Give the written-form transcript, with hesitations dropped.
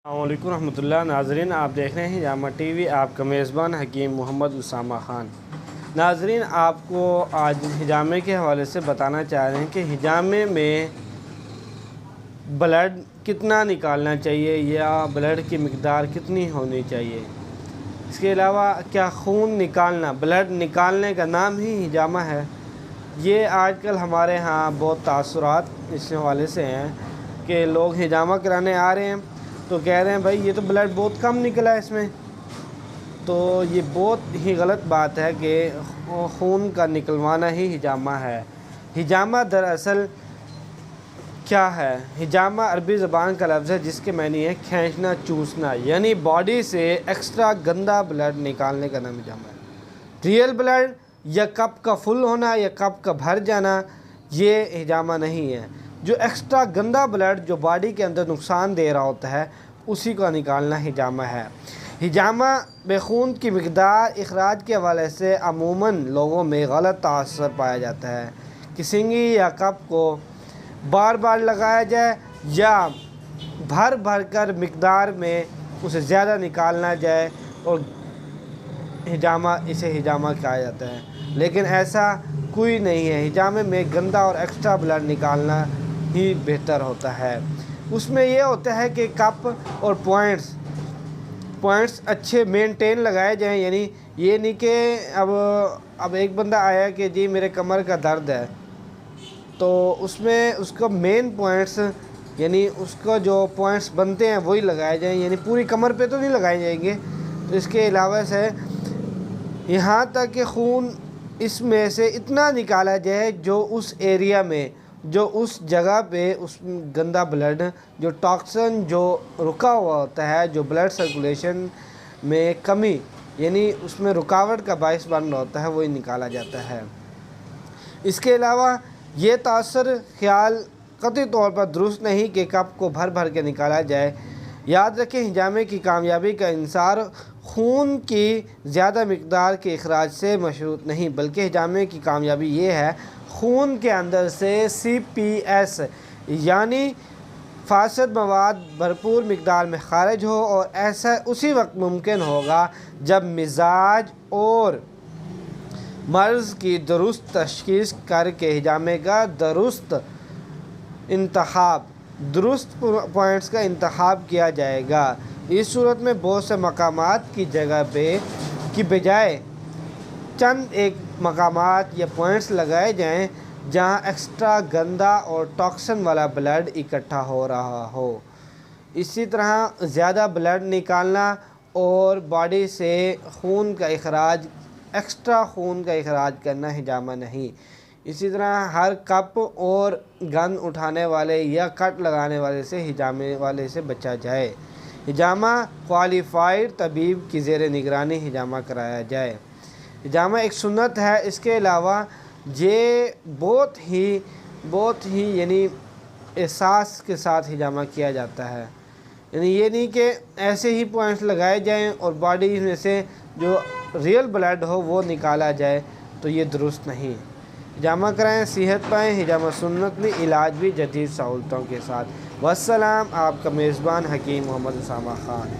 السلام علیکم ورحمۃ اللہ ناظرین، آپ دیکھ رہے ہیں ہجامہ ٹی وی، آپ کا میزبان حکیم محمد اسامہ خان۔ ناظرین، آپ کو آج ہجامے کے حوالے سے بتانا چاہ رہے ہیں کہ ہجامے میں بلڈ کتنا نکالنا چاہیے یا بلڈ کی مقدار کتنی ہونی چاہیے۔ اس کے علاوہ کیا خون نکالنا، بلڈ نکالنے کا نام ہی ہجامہ ہے؟ یہ آج کل ہمارے ہاں بہت تاثرات اس حوالے سے ہیں کہ لوگ ہجامہ کرانے آ رہے ہیں تو کہہ رہے ہیں بھائی یہ تو بلڈ بہت کم نکلا ہے اس میں۔ تو یہ بہت ہی غلط بات ہے کہ خون کا نکلوانا ہی ہجامہ ہے۔ ہجامہ دراصل کیا ہے؟ ہجامہ عربی زبان کا لفظ ہے جس کے معنی ہے کھینچنا، چوسنا، یعنی باڈی سے ایکسٹرا گندا بلڈ نکالنے کا نام ہجامہ ہے۔ ریئل بلڈ یا کپ کا فل ہونا یا کپ کا بھر جانا یہ ہجامہ نہیں ہے۔ جو ایکسٹرا گندا بلڈ جو باڈی کے اندر نقصان دے رہا ہوتا ہے اسی کا نکالنا ہجامہ ہے۔ ہجامہ میں خون کی مقدار اخراج کے حوالے سے عموماً لوگوں میں غلط تاثر پایا جاتا ہے کہ سنگی یا کپ کو بار بار لگایا جائے یا بھر بھر کر مقدار میں اسے زیادہ نکالنا جائے اور اسے ہجامہ کہا جاتا ہے، لیکن ایسا کوئی نہیں ہے۔ ہجامے میں گندا اور ایکسٹرا بلڈ نکالنا ہی بہتر ہوتا ہے۔ اس میں یہ ہوتا ہے کہ کپ اور پوائنٹس اچھے مینٹین لگائے جائیں، یعنی یہ نہیں کہ اب ایک بندہ آیا کہ جی میرے کمر کا درد ہے تو اس میں اس کا مین پوائنٹس یعنی اس کا جو پوائنٹس بنتے ہیں وہی لگائے جائیں، یعنی پوری کمر پہ تو نہیں لگائے جائیں گے۔ تو اس کے علاوہ سے یہاں تک کہ خون اس میں سے اتنا نکالا جائے جو اس ایریا میں، جو اس جگہ پہ اس گندا بلڈ جو ٹاکسن جو رکا ہوا ہوتا ہے، جو بلڈ سرکولیشن میں کمی یعنی اس میں رکاوٹ کا باعث بن رہا ہوتا ہے وہی نکالا جاتا ہے۔ اس کے علاوہ یہ تاثر خیال قطعی طور پر درست نہیں کہ کپ کو بھر بھر کے نکالا جائے۔ یاد رکھیں ہجامے کی کامیابی کا انحصار خون کی زیادہ مقدار کے اخراج سے مشروط نہیں، بلکہ ہجامے کی کامیابی یہ ہے خون کے اندر سے سی پی ایس یعنی فاسد مواد بھرپور مقدار میں خارج ہو، اور ایسا اسی وقت ممکن ہوگا جب مزاج اور مرض کی درست تشخیص کر کے ہجامے کا درست پوائنٹس کا انتخاب کیا جائے گا۔ اس صورت میں بہت سے مقامات کی جگہ پہ کی بجائے چند ایک مقامات یا پوائنٹس لگائے جائیں جہاں ایکسٹرا گندا اور ٹاکسن والا بلڈ اکٹھا ہو رہا ہو۔ اسی طرح زیادہ بلڈ نکالنا اور باڈی سے ایکسٹرا خون کا اخراج کرنا ہجامہ نہیں۔ اسی طرح ہر کپ اور گند اٹھانے والے یا کٹ لگانے والے سے ہجامے والے سے بچا جائے۔ ہجامہ کوالیفائڈ طبیب کی زیر نگرانی ہجامہ کرایا جائے۔ ہجامہ ایک سنت ہے۔ اس کے علاوہ یہ بہت ہی یعنی احساس کے ساتھ ہجامہ کیا جاتا ہے، یعنی یہ نہیں کہ ایسے ہی پوائنٹس لگائے جائیں اور باڈی میں سے جو ریئل بلڈ ہو وہ نکالا جائے، تو یہ درست نہیں۔ ہجامہ کرائیں، صحت پائیں۔ ہجامہ سنت بھی، علاج بھی جدید سہولتوں کے ساتھ۔ والسلام، آپ کا میزبان حکیم محمد اسامہ خان۔